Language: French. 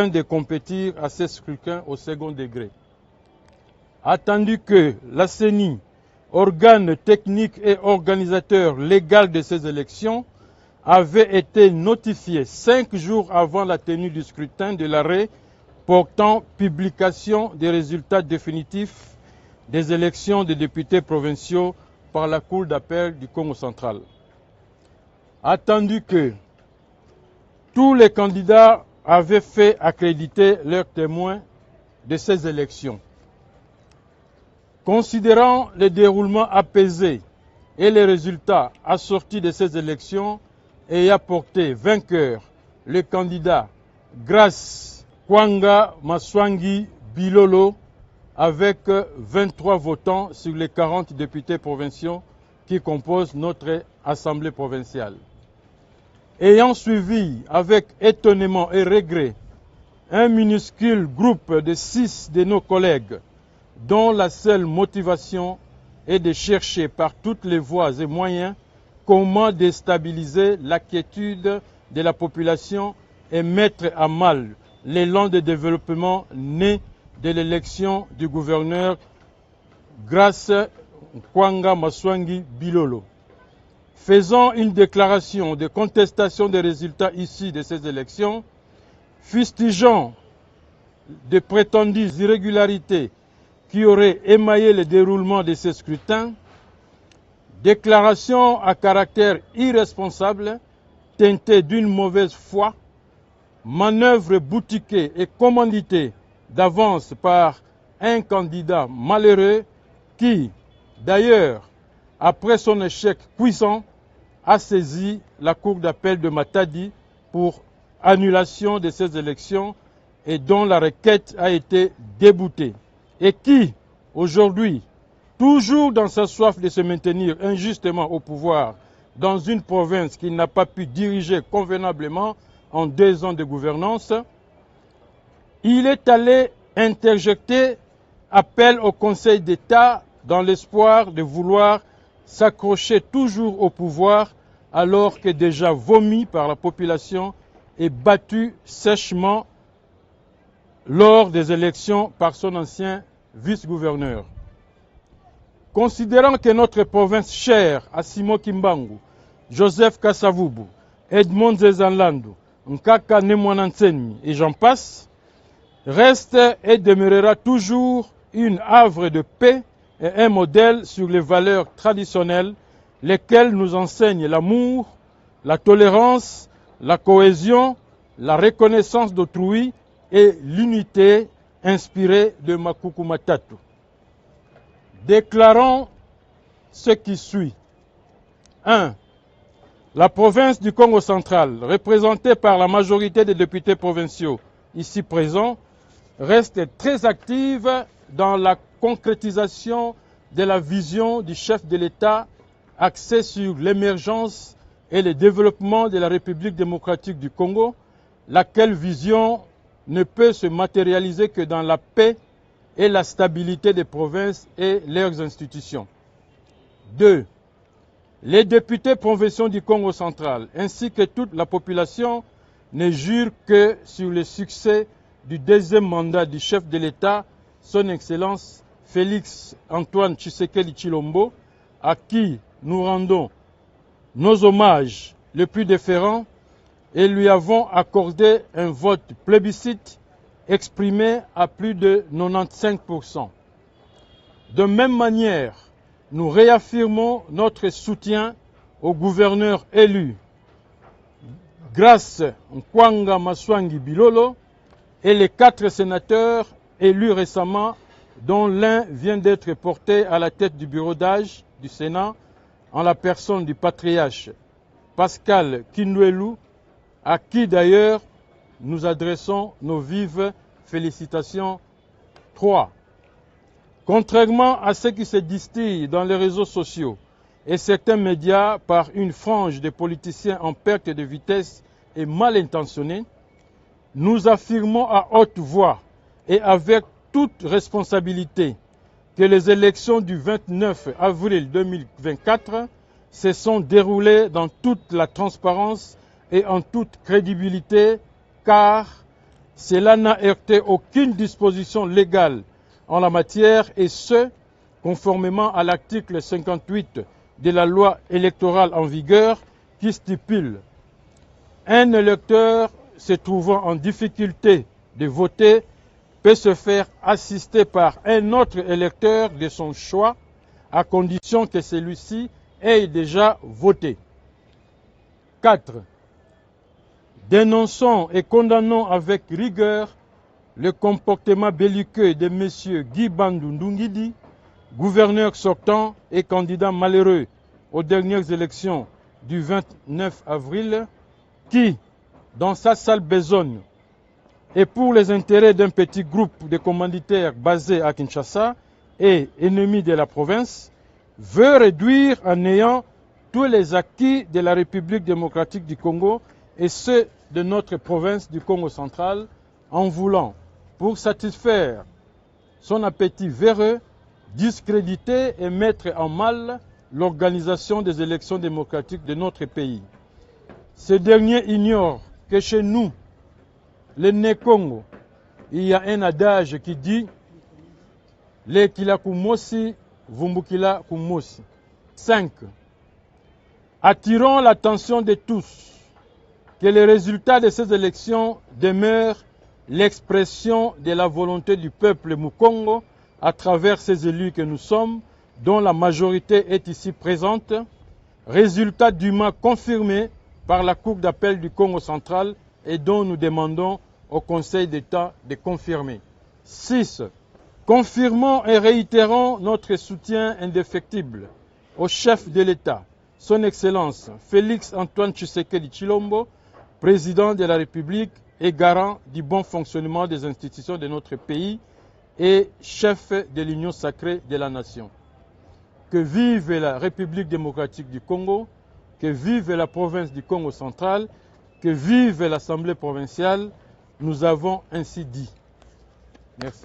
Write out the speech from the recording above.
de compétir à ces scrutins au second degré. Attendu que la CENI, organe technique et organisateur légal de ces élections, avait été notifié 5 jours avant la tenue du scrutin de l'arrêt portant publication des résultats définitifs des élections des députés provinciaux par la Cour d'appel du Congo central. Attendu que tous les candidats avaient fait accréditer leurs témoins de ces élections. Considérant le déroulement apaisé et les résultats assortis de ces élections ayant porté vainqueur le candidat Grace Kwanga Maswangi Bilolo avec 23 votants sur les 40 députés provinciaux qui composent notre Assemblée provinciale. Ayant suivi avec étonnement et regret un minuscule groupe de 6 de nos collègues dont la seule motivation est de chercher par toutes les voies et moyens comment déstabiliser l'inquiétude de la population et mettre à mal l'élan de développement né de l'élection du gouverneur Grace Kwanga Maswangi Bilolo. Faisant une déclaration de contestation des résultats issus de ces élections, fustigeant de prétendues irrégularités qui auraient émaillé le déroulement de ces scrutins, déclaration à caractère irresponsable, teintée d'une mauvaise foi, manœuvre boutiquée et commanditée d'avance par un candidat malheureux qui, d'ailleurs, après son échec cuisant, a saisi la Cour d'appel de Matadi pour annulation de ces élections et dont la requête a été déboutée. Et qui, aujourd'hui, toujours dans sa soif de se maintenir injustement au pouvoir dans une province qu'il n'a pas pu diriger convenablement en 2 ans de gouvernance, il est allé interjecter appel au Conseil d'État dans l'espoir de vouloir s'accrocher toujours au pouvoir alors que déjà vomi par la population et battu sèchement lors des élections par son ancien vice-gouverneur. Considérant que notre province chère à Simon Kimbangu, Joseph Kasavubu, Edmond Zezanlandu, Nkaka Nemwanantsemi et j'en passe, reste et demeurera toujours une havre de paix et un modèle sur les valeurs traditionnelles, lesquelles nous enseignent l'amour, la tolérance, la cohésion, la reconnaissance d'autrui et l'unité inspirée de Makuku Matatu. Déclarons ce qui suit. 1. La province du Congo central, représentée par la majorité des députés provinciaux ici présents, reste très active dans la concrétisation de la vision du chef de l'État axée sur l'émergence et le développement de la République démocratique du Congo, laquelle vision ne peut se matérialiser que dans la paix et la stabilité des provinces et leurs institutions. 2. Les députés provinciaux du Congo central, ainsi que toute la population, ne jurent que sur le succès du 2e mandat du chef de l'État, son Excellence Félix Antoine Tshisekedi Tshilombo, à qui nous rendons nos hommages les plus déférents et lui avons accordé un vote plébiscite exprimé à plus de 95%. De même manière, nous réaffirmons notre soutien au gouverneur élu Grace Kwanga Maswangi Bilolo et les 4 sénateurs élus récemment, dont l'un vient d'être porté à la tête du bureau d'âge du Sénat en la personne du patriarche Pascal Kindwelu, à qui d'ailleurs nous adressons nos vives félicitations. 3. Contrairement à ce qui se distille dans les réseaux sociaux et certains médias par une frange de politiciens en perte de vitesse et mal intentionnés, nous affirmons à haute voix et avec toute responsabilité que les élections du 29 avril 2024 se sont déroulées dans toute la transparence et en toute crédibilité, car Cela n'a heurté aucune disposition légale en la matière et ce, conformément à l'article 58 de la loi électorale en vigueur qui stipule un électeur se trouvant en difficulté de voter peut se faire assister par un autre électeur de son choix à condition que celui-ci ait déjà voté. 4. Dénonçons et condamnons avec rigueur le comportement belliqueux de M. Guy Bandou Ndungidi, gouverneur sortant et candidat malheureux aux dernières élections du 29 avril, qui, dans sa sale besogne, et pour les intérêts d'un petit groupe de commanditaires basés à Kinshasa et ennemis de la province, veut réduire en néant tous les acquis de la République démocratique du Congo et ceux de notre province du Congo central en voulant, pour satisfaire son appétit véreux, discréditer et mettre en mal l'organisation des élections démocratiques de notre pays. Ce dernier ignore que chez nous, les Né-Congo, il y a un adage qui dit « Lekila kumosi, vumbukila kumosi ». 5. Attirons l'attention de tous que les résultats de ces élections demeurent l'expression de la volonté du peuple Mukongo à travers ces élus que nous sommes, dont la majorité est ici présente, résultat dûment confirmé par la Cour d'appel du Congo central et dont nous demandons au Conseil d'État de confirmer. 6. Confirmons et réitérons notre soutien indéfectible au chef de l'État, son Excellence Félix Antoine Tshisekedi Tshilombo, président de la République et garant du bon fonctionnement des institutions de notre pays et chef de l'Union sacrée de la nation. Que vive la République démocratique du Congo, que vive la province du Congo central, que vive l'Assemblée provinciale, nous avons ainsi dit. Merci.